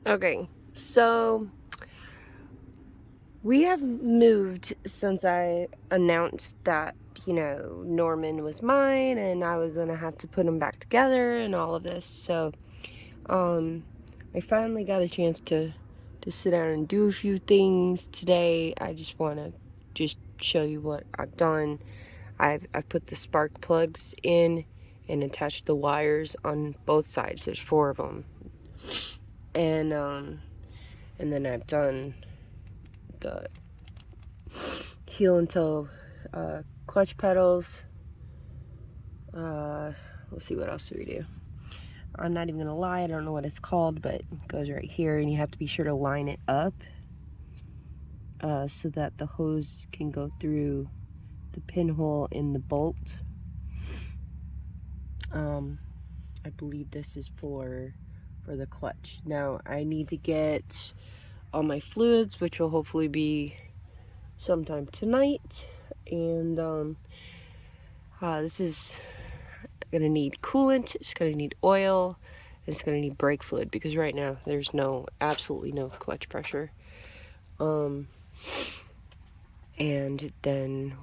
Okay, so we have moved since I announced that, Norman was mine and I was gonna have to put him back together and all of this. So, I finally got a chance to sit down and do a few things today. I just want to just show you what I've done. I've put the spark plugs in and attached the wires on both sides. There's 4 of them. And then I've done the heel and toe clutch pedals. Let's see, what else do we do? I'm not even gonna lie, I don't know what it's called, but it goes right here, and you have to be sure to line it up so that the hose can go through the pinhole in the bolt. I believe this is for the clutch. Now I need to get all my fluids, which will hopefully be sometime tonight, and this is gonna need coolant, it's gonna need oil, and it's gonna need brake fluid, because right now there's absolutely no clutch pressure. And then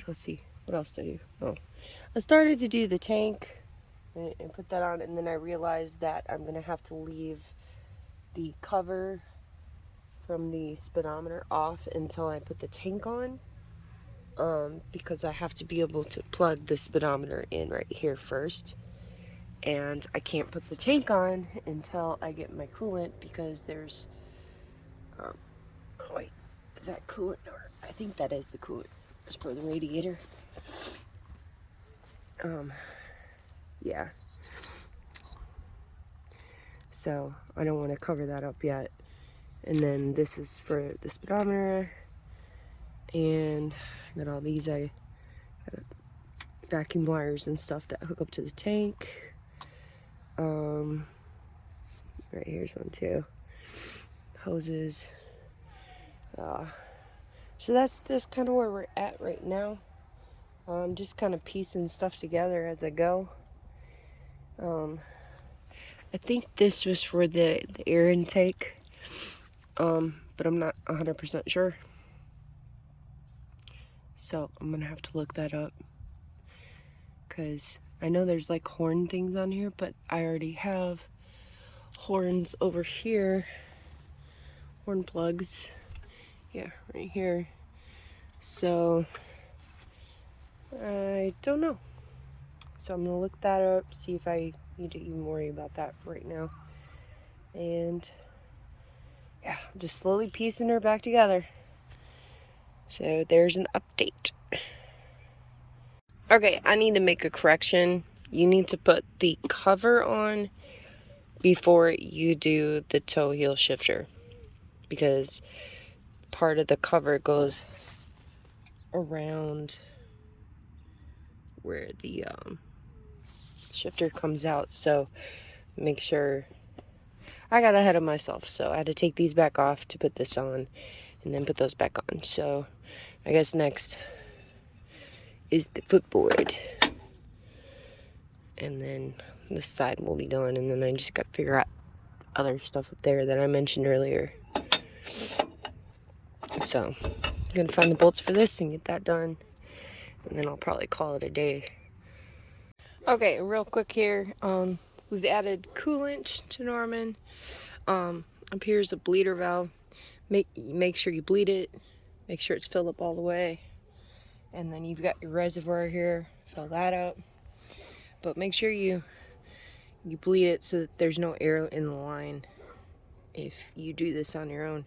let's see, what else did I do? Oh, I started to do the tank and put that on, and then I realized that I'm gonna have to leave the cover from the speedometer off until I put the tank on, because I have to be able to plug the speedometer in right here first, and I can't put the tank on until I get my coolant, because there's oh wait, is that coolant? Or I think that is the coolant. It's for the radiator. Yeah. So I don't want to cover that up yet. And then this is for the speedometer, and then all these I got vacuum wires and stuff that hook up to the tank. Right here's one too. Hoses. So that's just kind of where we're at right now. I'm just kind of piecing stuff together as I go. I think this was for the air intake, but I'm not 100% sure. So I'm gonna have to look that up, because I know there's like horn things on here, but I already have horns over here, horn plugs, yeah, right here. So I don't know. So I'm gonna look that up, see if I need to even worry about that right now. And yeah, I'm just slowly piecing her back together. So there's an update. Okay, I need to make a correction. You need to put the cover on before you do the toe heel shifter, because part of the cover goes around where the shifter comes out. So make sure. I got ahead of myself, so I had to take these back off to put this on, and then put those back on. So I guess next is the footboard, and then this side will be done, and then I just got to figure out other stuff up there that I mentioned earlier. So I'm gonna find the bolts for this and get that done, and then I'll probably call it a day. Okay, real quick here, we've added coolant to Norman. Up here is a bleeder valve. Make sure you bleed it, make sure it's filled up all the way, and then you've got your reservoir here, fill that up, but make sure you bleed it so that there's no air in the line if you do this on your own.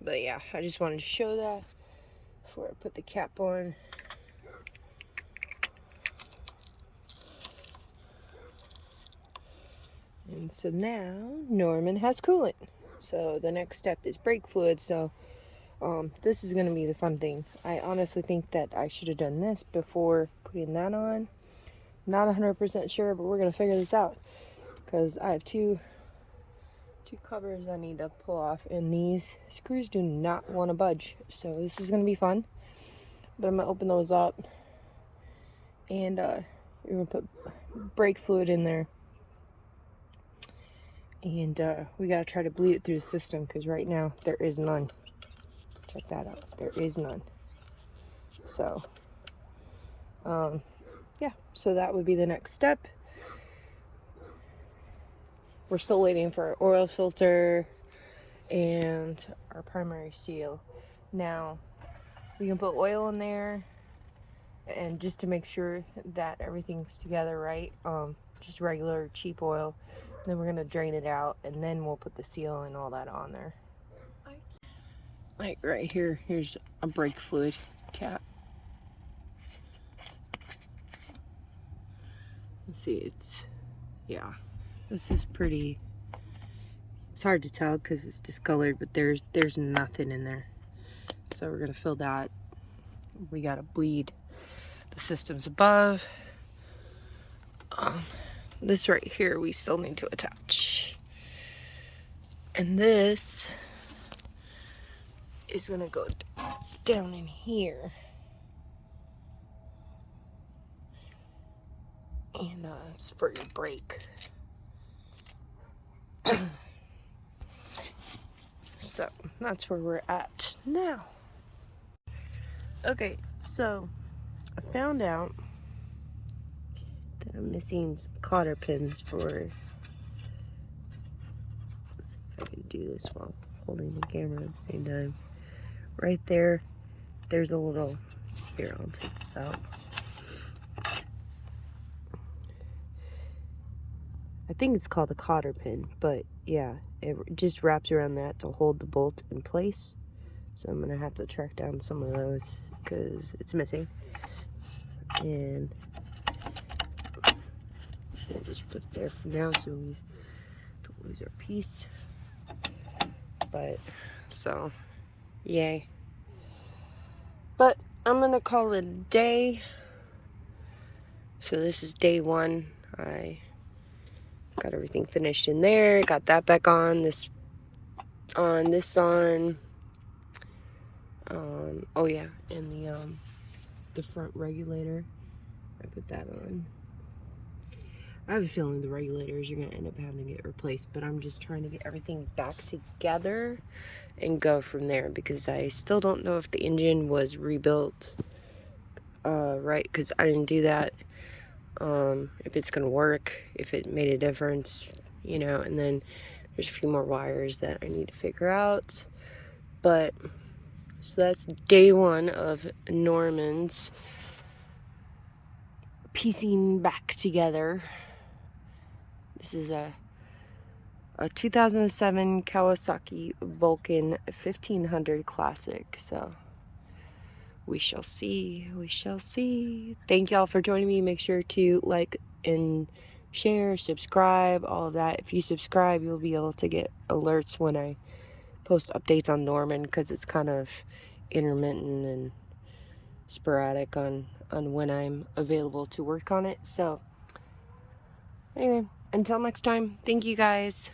But yeah, I just wanted to show that before I put the cap on. And so now Norman has coolant. So the next step is brake fluid. So this is going to be the fun thing. I honestly think that I should have done this before putting that on. Not 100% sure, but we're going to figure this out, because I have two covers I need to pull off, and these screws do not want to budge. So this is going to be fun. But I'm going to open those up, and you're going to put brake fluid in there. And we gotta try to bleed it through the system because right now there is none. Check that out. There is none. So, yeah. So that would be the next step. We're still waiting for our oil filter and our primary seal. Now, we can put oil in there, and just to make sure that everything's together right, just regular cheap oil. Then we're gonna drain it out, and then we'll put the seal and all that on there. Like right here, here's a brake fluid cap. Let's see, yeah, this is pretty, it's hard to tell because it's discolored, but there's nothing in there. So we're gonna fill that. We gotta bleed the systems above. This right here we still need to attach. And this is gonna go down in here. And it's for your brake. So that's where we're at now. Okay, so I found out that I'm missing some cotter pins for, let's see if I can do this while holding the camera at the same time. Right there, there's a little, here, I'll take this out. I think it's called a cotter pin, but yeah, it just wraps around that to hold the bolt in place. So I'm gonna have to track down some of those because it's missing. And we'll just put it there for now so we don't lose our piece. But, so, yay. But I'm gonna call it a day. So this is day one. I got everything finished in there, got that back on, this on, oh yeah, and the front regulator, I put that on. I have a feeling the regulators are gonna end up having to get replaced, but I'm just trying to get everything back together and go from there because I still don't know if the engine was rebuilt right, because I didn't do that. If it's gonna work, if it made a difference, you know. And then there's a few more wires that I need to figure out. But so that's day one of Norman's piecing back together. This is a 2007 Kawasaki Vulcan 1500 Classic. So we shall see. We shall see. Thank y'all for joining me. Make sure to like and share, subscribe, all of that. If you subscribe, you'll be able to get alerts when I post updates on Norman, because it's kind of intermittent and sporadic on when I'm available to work on it. So anyway, until next time, thank you guys.